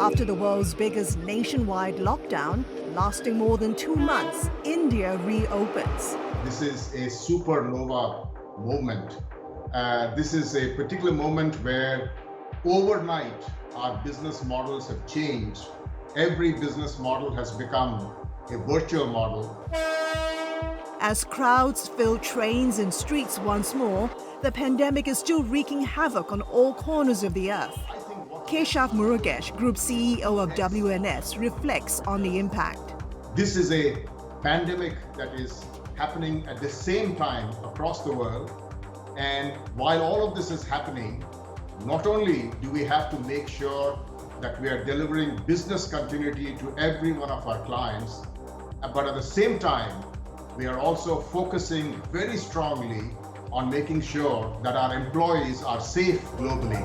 After the world's biggest nationwide lockdown, lasting more than 2 months, India reopens. This is a supernova moment. This is a particular moment where overnight our business models have changed. Every business model has become a virtual model. As crowds fill trains and streets once more, the pandemic is still wreaking havoc on all corners of the earth. Keshav Murugesh, Group CEO of WNS, reflects on the impact. This is a pandemic that is happening at the same time across the world. And while all of this is happening, not only do we have to make sure that we are delivering business continuity to every one of our clients, but at the same time, we are also focusing very strongly on making sure that our employees are safe globally.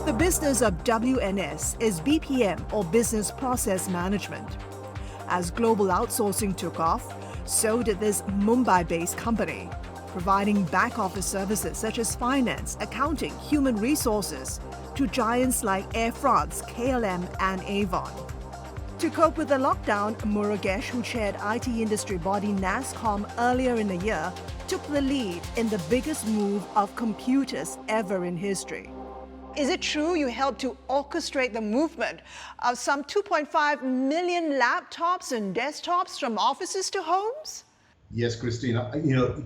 The business of WNS is BPM, or Business Process Management. As global outsourcing took off, so did this Mumbai-based company, providing back-office services such as finance, accounting, human resources to giants like Air France, KLM, and Avon. To cope with the lockdown, Murugesh, who chaired IT industry body NASSCOM earlier in the year, took the lead in the biggest move of computers ever in history. Is it true you helped to orchestrate the movement of some 2.5 million laptops and desktops from offices to homes? Yes, Christina,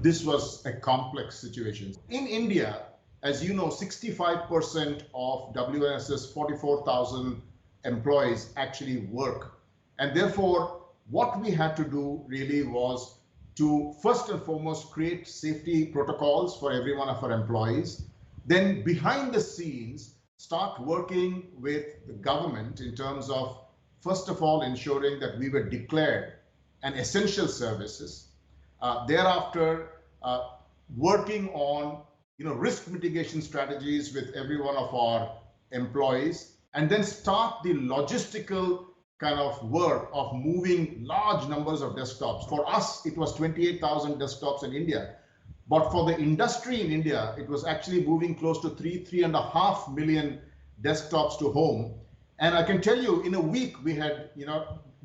this was a complex situation. In India, as you know, 65% of WNS's 44,000 employees actually work. And therefore, what we had to do really was to first and foremost create safety protocols for every one of our employees. Then behind the scenes, start working with the government in terms of, first of all, ensuring that we were declared an essential services. Thereafter, working on risk mitigation strategies with every one of our employees, and then start the logistical kind of work of moving large numbers of desktops. For us, it was 28,000 desktops in India. But for the industry in India, it was actually moving close to 3.5 million desktops to home. And I can tell you, in a week, we had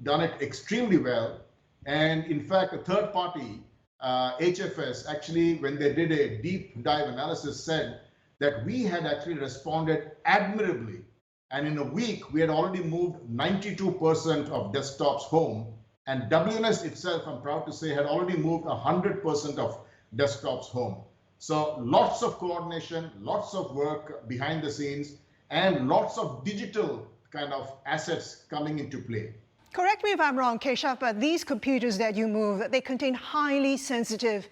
done it extremely well. And in fact, a third party, HFS, actually, when they did a deep dive analysis, said that we had actually responded admirably. And in a week, we had already moved 92% of desktops home. And WNS itself, I'm proud to say, had already moved 100% of desktops home. So lots of coordination, lots of work behind the scenes, and lots of digital kind of assets coming into play. Correct me if I'm wrong, Keshav, but these computers that you move, they contain highly sensitive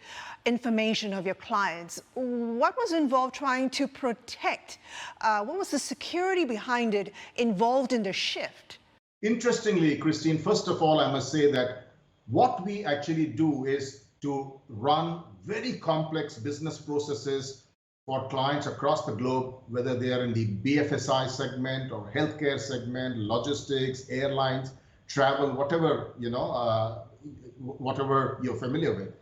information of your clients. What was involved trying to protect? What was the security behind it involved in the shift? Interestingly, Christine, first of all, I must say that what we actually do is to run very complex business processes for clients across the globe, whether they are in the BFSI segment or healthcare segment, logistics, airlines, travel, whatever you're familiar with.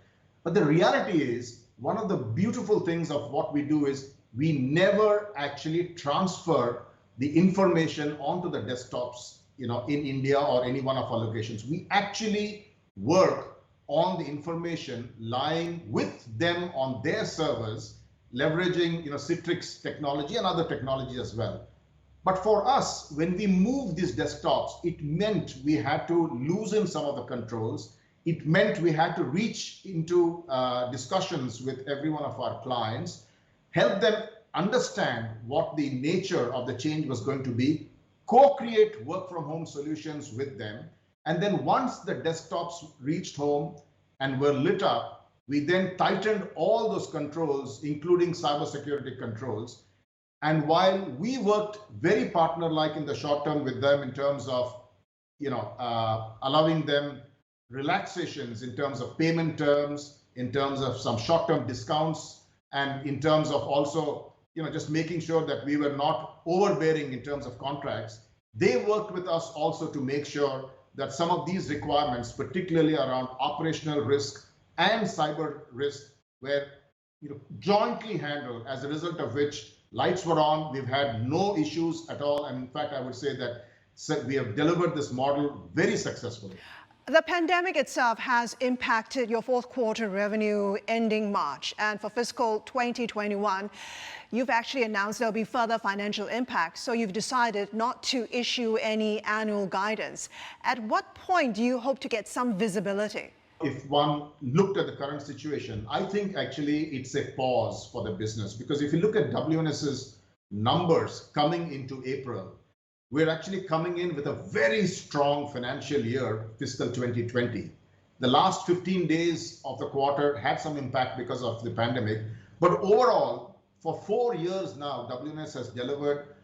But the reality is, one of the beautiful things of what we do is we never actually transfer the information onto the desktops, in India or any one of our locations. We actually work on the information lying with them on their servers, leveraging Citrix technology and other technology as well. But for us, when we moved these desktops, it meant we had to loosen some of the controls. It meant we had to reach into discussions with every one of our clients, help them understand what the nature of the change was going to be, co-create work from home solutions with them. And then once the desktops reached home and were lit up, we then tightened all those controls, including cybersecurity controls. And while we worked very partner-like in the short term with them in terms of, allowing them relaxations in terms of payment terms, in terms of some short-term discounts, and in terms of also, just making sure that we were not overbearing in terms of contracts, they worked with us also to make sure that some of these requirements, particularly around operational risk and cyber risk, were jointly handled, as a result of which Lights were on. We've had no issues at all. And in fact, I would say that we have delivered this model very successfully. The pandemic itself has impacted your fourth quarter revenue ending March. And for fiscal 2021, you've actually announced there'll be further financial impact. So you've decided not to issue any annual guidance. At what point do you hope to get some visibility? If one looked at the current situation, I think actually it's a pause for the business, because if you look at WNS's numbers coming into April, we're actually coming in with a very strong financial year, fiscal 2020. The last 15 days of the quarter had some impact because of the pandemic, but overall, for 4 years now, WNS has delivered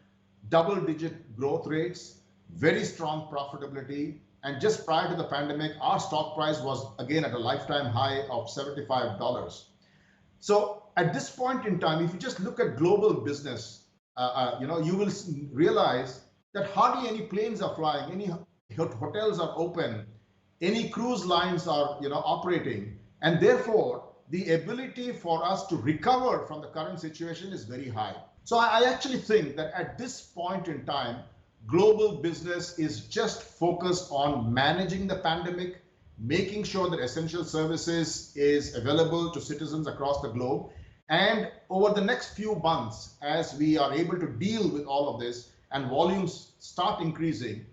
double-digit growth rates, very strong profitability, and just prior to the pandemic, our stock price was again at a lifetime high of $75. So at this point in time, if you just look at global business, you will realize that hardly any planes are flying, any hotels are open, any cruise lines are operating, and therefore the ability for us to recover from the current situation is very high. So I actually think that at this point in time, global business is just focused on managing the pandemic, making sure that essential services is available to citizens across the globe. And over the next few months, as we are able to deal with all of this and volumes start increasing,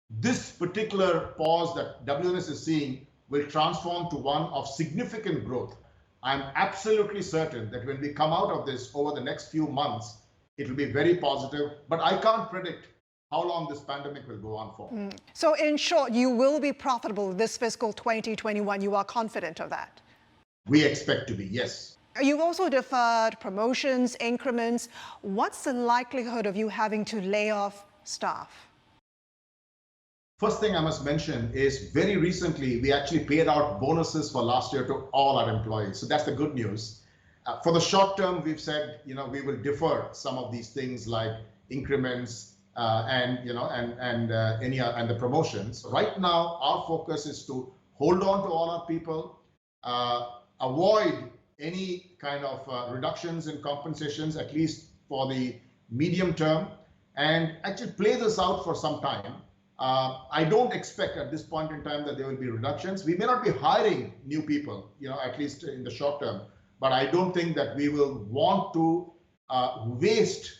this particular pause that WNS is seeing will transform to one of significant growth. I'm absolutely certain that when we come out of this over the next few months, it will be very positive, but I can't predict how long this pandemic will go on for. So in short, you will be profitable this fiscal 2021. You are confident of that? We expect to be, yes. You've also deferred promotions, increments. What's the likelihood of you having to lay off staff? First thing I must mention is very recently, we actually paid out bonuses for last year to all our employees. So that's the good news. For the short term, we've said, we will defer some of these things like increments and the promotions. Right now, our focus is to hold on to all our people, avoid any kind of reductions in compensations, at least for the medium term, and actually play this out for some time. I don't expect at this point in time that there will be reductions. We may not be hiring new people, at least in the short term, but I don't think that we will want to waste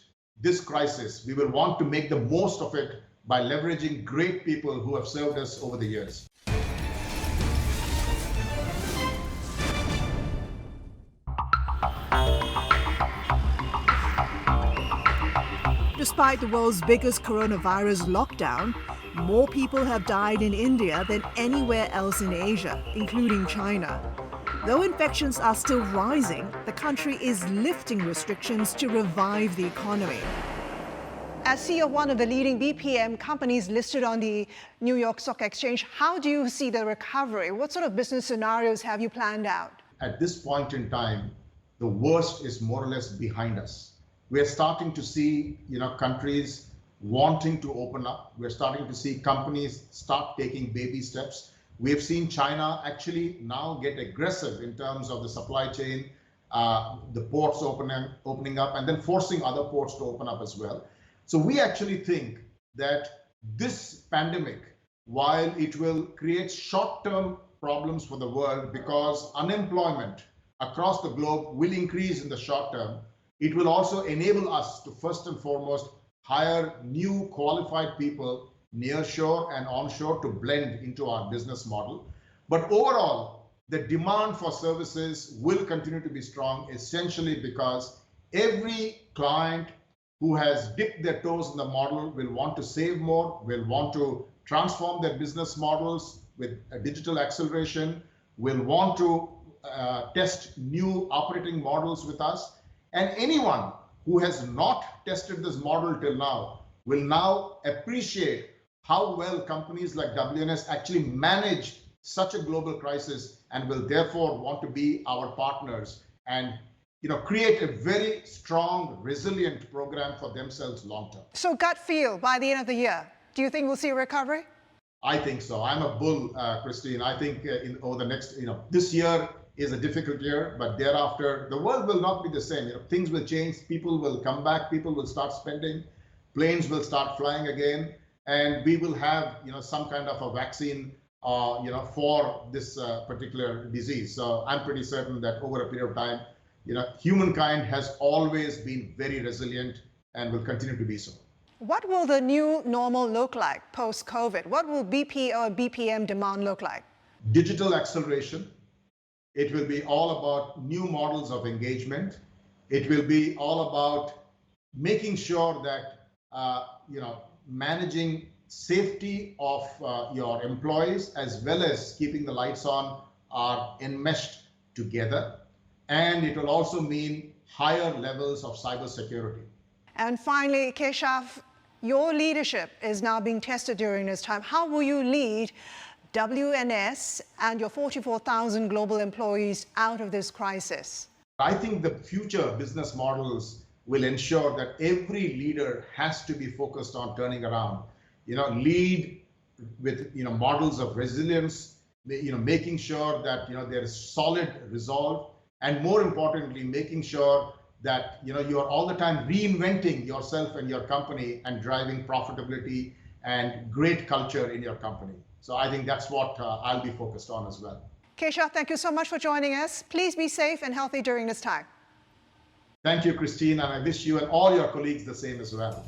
this crisis. We will want to make the most of it by leveraging great people who have served us over the years. Despite the world's biggest coronavirus lockdown, more people have died in India than anywhere else in Asia, including China. Though infections are still rising, the country is lifting restrictions to revive the economy. As CEO of one of the leading BPM companies listed on the New York Stock Exchange, how do you see the recovery? What sort of business scenarios have you planned out? At this point in time, the worst is more or less behind us. We're starting to see, countries wanting to open up. We're starting to see companies start taking baby steps. We have seen China actually now get aggressive in terms of the supply chain, the ports opening up, and then forcing other ports to open up as well. So we actually think that this pandemic, while it will create short-term problems for the world because unemployment across the globe will increase in the short term, it will also enable us to first and foremost hire new qualified people near shore and onshore to blend into our business model. But overall, the demand for services will continue to be strong, essentially because every client who has dipped their toes in the model will want to save more, will want to transform their business models with a digital acceleration, will want to test new operating models with us. And anyone who has not tested this model till now will now appreciate how well companies like WNS actually managed such a global crisis and will therefore want to be our partners and create a very strong, resilient program for themselves long term. So gut feel, by the end of the year, do you think we'll see a recovery? I think so. I'm a bull, Christine. I think over the next, this year is a difficult year, but thereafter the world will not be the same. Things will change. People will come back. People will start spending. Planes will start flying again, and we will have some kind of a vaccine for this particular disease. So I'm pretty certain that over a period of time, humankind has always been very resilient and will continue to be so. What will the new normal look like post-COVID? What will BP or BPM demand look like? Digital acceleration. It will be all about new models of engagement. It will be all about making sure that managing safety of your employees as well as keeping the lights on are enmeshed together. And it will also mean higher levels of cybersecurity. And finally, Keshav, your leadership is now being tested during this time. How will you lead WNS and your 44,000 global employees out of this crisis? I think the future business models will ensure that every leader has to be focused on turning around, lead with, models of resilience, making sure that, there is solid resolve, and more importantly, making sure that, you are all the time reinventing yourself and your company and driving profitability and great culture in your company. So I think that's what I'll be focused on as well. Keshav, thank you so much for joining us. Please be safe and healthy during this time. Thank you, Christine, and I wish you and all your colleagues the same as well.